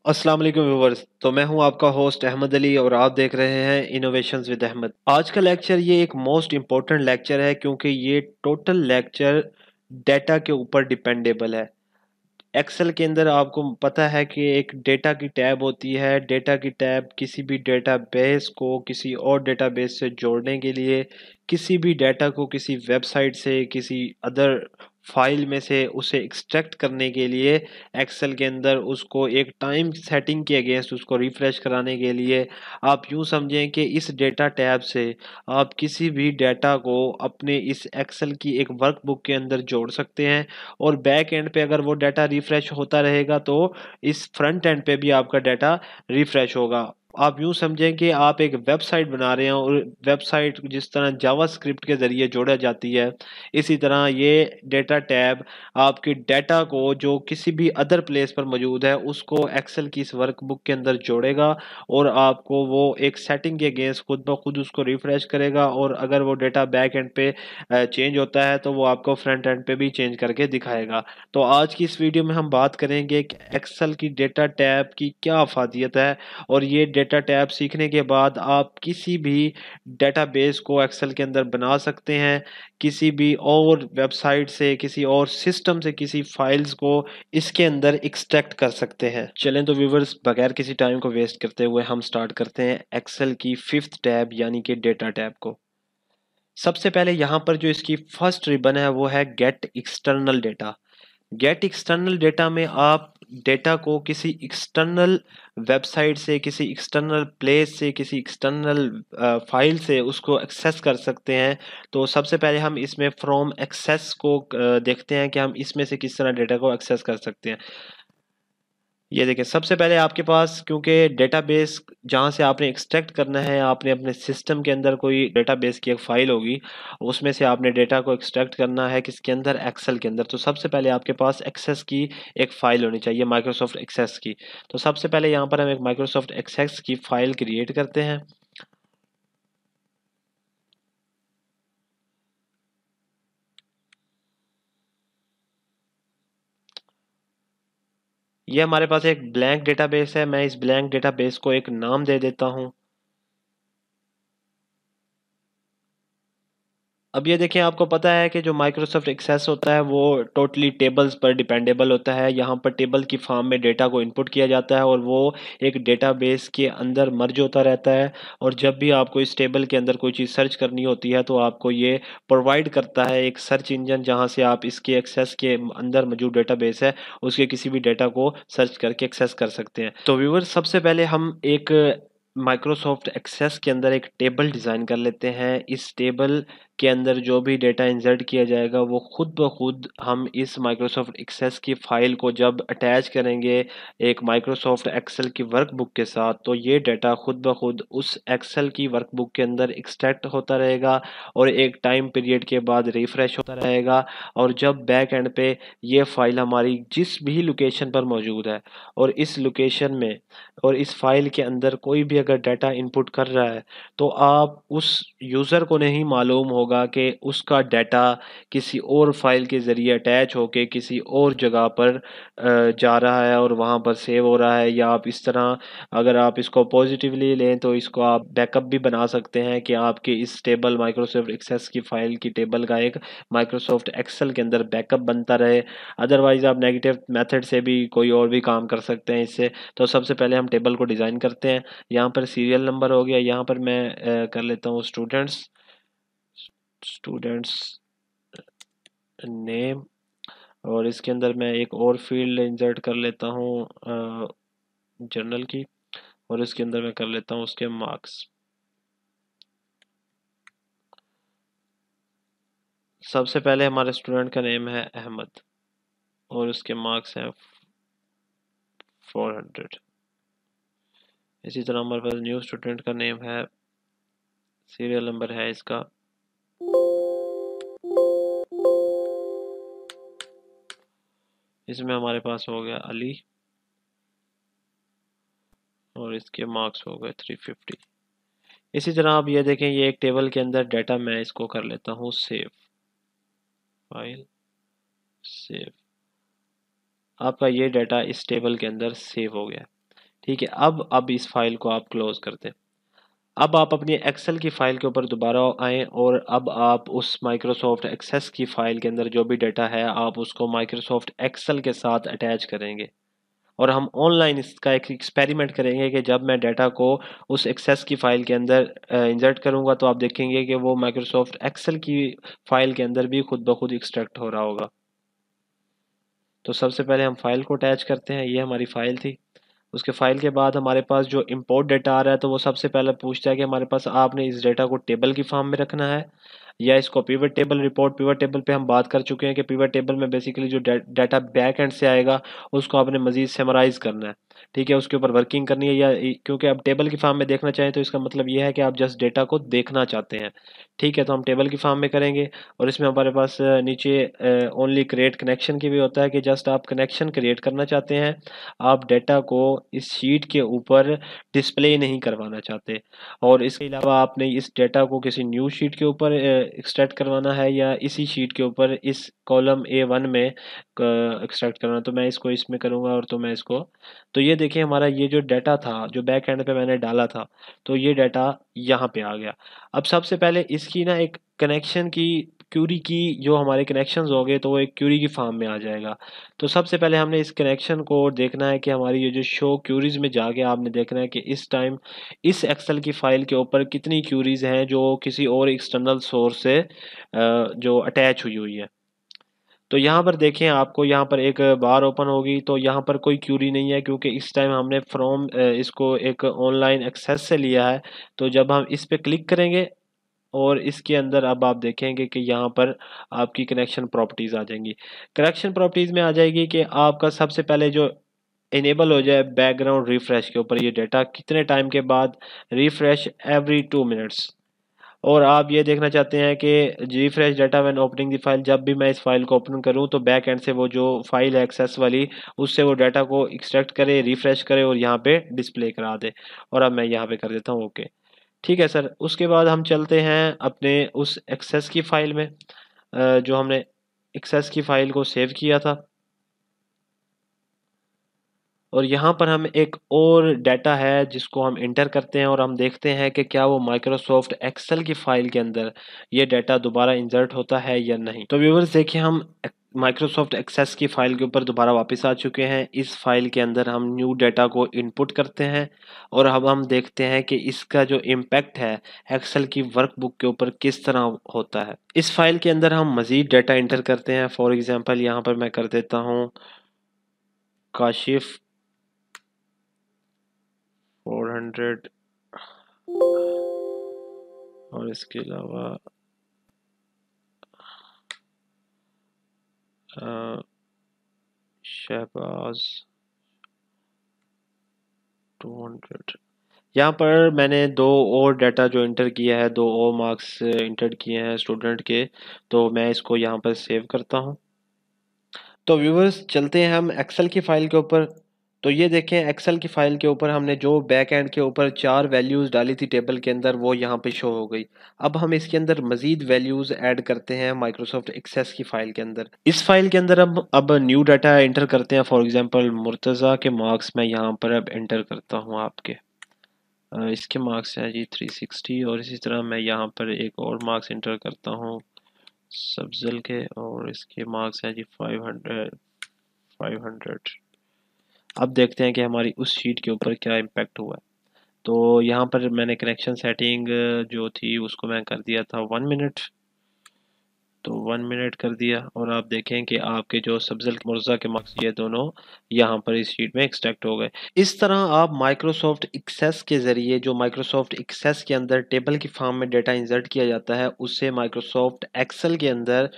अस्सलाम वालेकुम व्यूवर्स। तो मैं हूं आपका होस्ट अहमद अली और आप देख रहे हैं इनोवेशंस विद अहमद। आज का लेक्चर ये एक मोस्ट इम्पोर्टेंट लेक्चर है क्योंकि ये टोटल लेक्चर डेटा के ऊपर डिपेंडेबल है। एक्सेल के अंदर आपको पता है कि एक डेटा की टैब होती है। डेटा की टैब किसी भी डेटाबेस को किसी और डेटाबेस से जोड़ने के लिए, किसी भी डेटा को किसी वेबसाइट से किसी अदर फाइल में से उसे एक्सट्रैक्ट करने के लिए, एक्सेल के अंदर उसको एक टाइम सेटिंग के अगेंस्ट उसको रिफ्रेश कराने के लिए आप यूं समझें कि इस डेटा टैब से आप किसी भी डेटा को अपने इस एक्सेल की एक वर्कबुक के अंदर जोड़ सकते हैं। और बैक एंड पे अगर वो डाटा रिफ्रेश होता रहेगा तो इस फ्रंट एंड पे भी आपका डाटा रिफ्रेश होगा। आप यूं समझें कि आप एक वेबसाइट बना रहे हैं और वेबसाइट जिस तरह जावास्क्रिप्ट के जरिए जोड़ा जाती है, इसी तरह ये डेटा टैब आपके डाटा को जो किसी भी अदर प्लेस पर मौजूद है उसको एक्सेल की इस वर्कबुक के अंदर जोड़ेगा और आपको वो एक सेटिंग के अगेंस्ट खुद ब खुद उसको रिफ्रेश करेगा। और अगर वो डेटा बैक एंड पे चेंज होता है तो वो आपको फ्रंट एंड पे भी चेंज करके दिखाएगा। तो आज की इस वीडियो में हम बात करेंगे कि एक्सेल की डेटा टैब की क्या अफादियत है और ये डेटा टैब सीखने के बाद आप किसी भी डेटाबेस को एक्सेल के अंदर बना सकते हैं, किसी भी और वेबसाइट से किसी और सिस्टम से किसी फाइल्स को इसके अंदर एक्सट्रैक्ट कर सकते हैं। चलें तो व्यूवर्स, बगैर किसी टाइम को वेस्ट करते हुए हम स्टार्ट करते हैं एक्सेल की फिफ्थ टैब यानी कि डेटा टैब को। सबसे पहले यहाँ पर जो इसकी फर्स्ट रिबन है वो है gate external data. Gate external data में आप डेटा को किसी एक्सटर्नल वेबसाइट से, किसी एक्सटर्नल प्लेस से, किसी एक्सटर्नल फाइल से उसको एक्सेस कर सकते हैं। तो सबसे पहले हम इसमें फ्रॉम एक्सेस को देखते हैं कि हम इसमें से किस तरह डेटा को एक्सेस कर सकते हैं। ये देखिए, सबसे पहले आपके पास क्योंकि डेटाबेस जहाँ से आपने एक्सट्रैक्ट करना है, आपने अपने सिस्टम के अंदर कोई डेटाबेस की एक फाइल होगी, उसमें से आपने डेटा को एक्सट्रैक्ट करना है किसके अंदर, एक्सेल के अंदर। तो सबसे पहले आपके पास एक्सेस की एक फाइल होनी चाहिए, माइक्रोसॉफ्ट एक्सेस की। तो सबसे पहले यहाँ पर हम एक माइक्रोसॉफ्ट एक्सेस की फाइल क्रिएट करते हैं। ये हमारे पास एक ब्लैंक डेटाबेस है। मैं इस ब्लैंक डेटाबेस को एक नाम दे देता हूँ। अब ये देखिए, आपको पता है कि जो माइक्रोसॉफ्ट एक्सेस होता है वो टोटली टेबल्स पर डिपेंडेबल होता है। यहाँ पर टेबल की फॉर्म में डेटा को इनपुट किया जाता है और वो एक डेटाबेस के अंदर मर्ज होता रहता है। और जब भी आपको इस टेबल के अंदर कोई चीज़ सर्च करनी होती है तो आपको ये प्रोवाइड करता है एक सर्च इंजन, जहाँ से आप इसके एक्सेस के अंदर मौजूद डेटाबेस है उसके किसी भी डेटा को सर्च करके एक्सेस कर सकते हैं। तो व्यूअर, सबसे पहले हम एक माइक्रोसॉफ्ट एक्सेस के अंदर एक टेबल डिज़ाइन कर लेते हैं। इस टेबल के अंदर जो भी डेटा इंसर्ट किया जाएगा वो खुद ब खुद हम इस माइक्रोसॉफ्ट एक्सेस की फाइल को जब अटैच करेंगे एक माइक्रोसॉफ्ट एक्सेल की वर्कबुक के साथ, तो ये डेटा खुद ब खुद उस एक्सेल की वर्कबुक के अंदर एक्सट्रैक्ट होता रहेगा और एक टाइम पीरियड के बाद रिफ्रेश होता रहेगा। और जब बैक एंड पे ये फाइल हमारी जिस भी लोकेशन पर मौजूद है और इस लोकेशन में और इस फाइल के अंदर कोई भी अगर डाटा इनपुट कर रहा है, तो आप उस यूज़र को नहीं मालूम होगा कि उसका डाटा किसी और फाइल के ज़रिए अटैच होके किसी और जगह पर जा रहा है और वहाँ पर सेव हो रहा है। या आप इस तरह, अगर आप इसको पॉजिटिवली लें तो इसको आप बैकअप भी बना सकते हैं कि आपके इस टेबल माइक्रोसॉफ्ट एक्सेस की फाइल की टेबल का एक माइक्रोसॉफ्ट एक्सेल के अंदर बैकअप बनता रहे। अदरवाइज़ आप नेगेटिव मेथड से भी कोई और भी काम कर सकते हैं इससे। तो सबसे पहले हम टेबल को डिज़ाइन करते हैं। यहाँ पर सीरियल नंबर हो गया, यहाँ पर मैं कर लेता हूँ स्टूडेंट्स स्टूडेंट्स नेम। और इसके अंदर मैं एक और फील्ड इंसर्ट कर लेता हूँ जर्नल की। और इसके अंदर मैं कर लेता हूँ उसके मार्क्स। सबसे पहले हमारे स्टूडेंट का नेम है अहमद और उसके मार्क्स हैं 400। इसी तरह हमारे पास न्यू स्टूडेंट का नेम है, सीरियल नंबर है इसका, इसमें हमारे पास हो गया अली और इसके मार्क्स हो गए 350। इसी तरह आप ये देखें, ये एक टेबल के अंदर डाटा, मैं इसको कर लेता हूँ सेव, फाइल सेव। आपका ये डाटा इस टेबल के अंदर सेव हो गया। ठीक है, अब इस फाइल को आप क्लोज कर दें। अब आप अपनी एक्सेल की फाइल के ऊपर दोबारा आएँ और अब आप उस माइक्रोसॉफ्ट एक्सेस की फाइल के अंदर जो भी डाटा है आप उसको माइक्रोसॉफ्ट एक्सेल के साथ अटैच करेंगे। और हम ऑनलाइन इसका एक एक्सपेरिमेंट करेंगे कि जब मैं डाटा को उस एक्सेस की फाइल के अंदर इंसर्ट करूँगा तो आप देखेंगे कि वो माइक्रोसॉफ्ट एक्सेल की फाइल के अंदर भी खुद ब खुद एक्सट्रैक्ट हो रहा होगा। तो सबसे पहले हम फाइल को अटैच करते हैं, ये हमारी फाइल थी। उसके फाइल के बाद हमारे पास जो इंपोर्ट डाटा आ रहा है तो वो सबसे पहले पूछता है कि हमारे पास आपने इस डाटा को टेबल की फॉर्म में रखना है या इसको pivot table report. Pivot table पे हम बात कर चुके हैं कि पिवट टेबल में बेसिकली जो डाटा बैक एंड से आएगा उसको आपने मजीद समराइज करना है, ठीक है, उसके ऊपर वर्किंग करनी है। या क्योंकि आप टेबल की फॉर्म में देखना चाहें तो इसका मतलब ये है कि आप जस्ट डेटा को देखना चाहते हैं, ठीक है, तो हम टेबल की फॉर्म में करेंगे। और इसमें हमारे पास नीचे ओनली क्रिएट कनेक्शन की भी होता है कि जस्ट आप कनेक्शन क्रिएट करना चाहते हैं, आप डेटा को इस शीट के ऊपर डिस्प्ले नहीं करवाना चाहते। और इसके अलावा आपने इस डेटा को किसी न्यू शीट के ऊपर एक्सट्रैक्ट करवाना है या इसी शीट के ऊपर इस कॉलम A1 में एक्सट्रैक्ट करवाना। तो मैं इसको इसमें करूँगा और तो मैं इसको, तो ये देखिए हमारा ये जो डाटा था जो बैक एंड पे मैंने डाला था तो ये डाटा यहाँ पे आ गया। अब सबसे पहले इसकी ना एक कनेक्शन की क्यूरी की जो हमारे कनेक्शंस हो गए तो वो एक क्यूरी की फॉर्म में आ जाएगा। तो सबसे पहले हमने इस कनेक्शन को देखना है कि हमारी ये जो शो क्यूरीज में जाके आपने देखना है कि इस टाइम इस एक्सेल की फाइल के ऊपर कितनी क्यूरीज हैं जो किसी और एक्सटर्नल सोर्स से जो अटैच हुई हुई है। तो यहाँ पर देखें आपको यहाँ पर एक बार ओपन होगी तो यहाँ पर कोई क्यूरी नहीं है क्योंकि इस टाइम हमने फ्रॉम इसको एक ऑनलाइन एक्सेस से लिया है। तो जब हम इस पे क्लिक करेंगे और इसके अंदर अब आप देखेंगे कि यहाँ पर आपकी कनेक्शन प्रॉपर्टीज़ आ जाएंगी। कनेक्शन प्रॉपर्टीज़ में आ जाएगी कि आपका सबसे पहले जो इनेबल हो जाए बैकग्राउंड रिफ्रेश के ऊपर ये डाटा कितने टाइम के बाद रिफ्रेश एवरी 2 मिनट्स। और आप ये देखना चाहते हैं कि refresh data when opening the file, जब भी मैं इस फाइल को ओपन करूं तो बैक एंड से वो जो फाइल है एक्सेस वाली उससे वो डाटा को एक्सट्रैक्ट करे, रिफ्रेश करे और यहाँ पे डिस्प्ले करा दे। और अब मैं यहाँ पे कर देता हूँ ओके। ठीक है सर, उसके बाद हम चलते हैं अपने उस एक्सेस की फाइल में जो हमने एक्सेस की फाइल को सेव किया था। और यहाँ पर हम एक और डाटा है जिसको हम इंटर करते हैं और हम देखते हैं कि क्या वो माइक्रोसॉफ्ट एक्सेल की फाइल के अंदर ये डाटा दोबारा इंसर्ट होता है या नहीं। तो व्यूअर्स देखिए हम माइक्रोसॉफ्ट एक्सेस की फाइल के ऊपर दोबारा वापस आ चुके हैं। इस फाइल के अंदर हम न्यू डाटा को इनपुट करते हैं और अब हम देखते हैं कि इसका जो इम्पैक्ट है एक्सेल की वर्कबुक के ऊपर किस तरह होता है। इस फाइल के अंदर हम मज़ीद डाटा इंटर करते हैं। फॉर एग्जांपल यहाँ पर मैं कर देता हूँ काशिफ 400 और इसके अलावा शहबाज 200। यहाँ पर मैंने दो और डाटा जो इंटर किया है, दो और मार्क्स इंटर किए हैं स्टूडेंट के, तो मैं इसको यहाँ पर सेव करता हूँ। तो व्यूवर्स चलते हैं हम एक्सेल की फ़ाइल के ऊपर। तो ये देखें एक्सेल की फ़ाइल के ऊपर हमने जो बैक एंड के ऊपर 4 वैल्यूज़ डाली थी टेबल के अंदर वो यहाँ पे शो हो गई। अब हम इसके अंदर मज़ीद वैल्यूज़ ऐड करते हैं माइक्रोसॉफ्ट एक्सेस की फ़ाइल के अंदर। इस फ़ाइल के अंदर अब न्यू डाटा एंटर करते हैं। फॉर एग्ज़ाम्पल मुर्तज़ा के मार्क्स मैं यहाँ पर अब एंटर करता हूँ आपके। इसके मार्क्स हैं जी 360 और इसी तरह मैं यहाँ पर एक और मार्क्स एंटर करता हूँ सब्जल के और इसके मार्क्स हैं जी 500। अब देखते हैं कि हमारी उस शीट के ऊपर क्या इम्पैक्ट हुआ है। तो यहाँ पर मैंने कनेक्शन सेटिंग जो थी उसको मैं कर दिया था 1 मिनट, तो 1 मिनट कर दिया और आप देखें कि आपके जो सब्जल मुर्जा के मार्क्स ये दोनों यहाँ पर इस शीट में एक्सट्रैक्ट हो गए। इस तरह आप माइक्रोसॉफ्ट एक्सेस के ज़रिए जो माइक्रोसॉफ्ट एक्सेस के अंदर टेबल की फॉर्म में डेटा इंसर्ट किया जाता है उससे माइक्रोसॉफ्ट एक्सेल के अंदर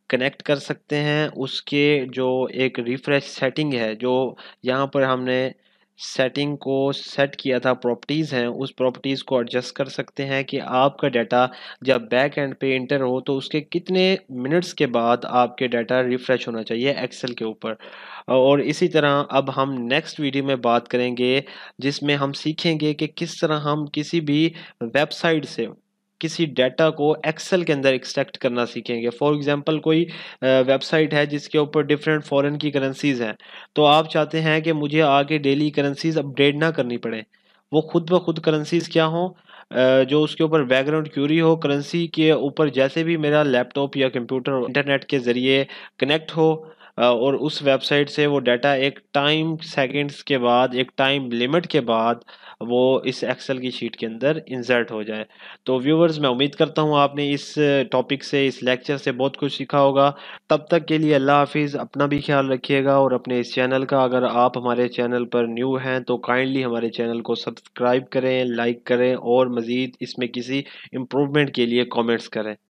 कनेक्ट कर सकते हैं। उसके जो एक रिफ्रेश सेटिंग है जो यहाँ पर हमने सेटिंग को सेट किया था, प्रॉपर्टीज़ हैं, उस प्रॉपर्टीज़ को एडजस्ट कर सकते हैं कि आपका डाटा जब बैक एंड पे इंटर हो तो उसके कितने मिनट्स के बाद आपके डाटा रिफ्रेश होना चाहिए एक्सेल के ऊपर। और इसी तरह अब हम नेक्स्ट वीडियो में बात करेंगे जिसमें हम सीखेंगे कि किस तरह हम किसी भी वेबसाइट से किसी डाटा को एक्सेल के अंदर एक्सट्रैक्ट करना सीखेंगे। फॉर एग्जांपल कोई वेबसाइट है जिसके ऊपर डिफरेंट फॉरेन की करेंसीज़ हैं, तो आप चाहते हैं कि मुझे आगे डेली करेंसीज़ अपडेट ना करनी पड़े, वो खुद ब खुद करेंसीज़ क्या हों, जो उसके ऊपर बैकग्राउंड क्यूरी हो, करेंसी के ऊपर जैसे भी मेरा लैपटॉप या कंप्यूटर इंटरनेट के ज़रिए कनेक्ट हो, और उस वेबसाइट से वो डाटा एक टाइम सेकंड्स के बाद, एक टाइम लिमिट के बाद वो इस एक्सेल की शीट के अंदर इंसर्ट हो जाए। तो व्यूअर्स, मैं उम्मीद करता हूँ आपने इस टॉपिक से, इस लेक्चर से बहुत कुछ सीखा होगा। तब तक के लिए अल्लाह हाफ़िज़, अपना भी ख्याल रखिएगा और अपने इस चैनल का, अगर आप हमारे चैनल पर न्यू हैं तो काइंडली हमारे चैनल को सब्सक्राइब करें, लाइक करें और मज़ीद इसमें किसी इम्प्रूवमेंट के लिए कमेंट्स करें।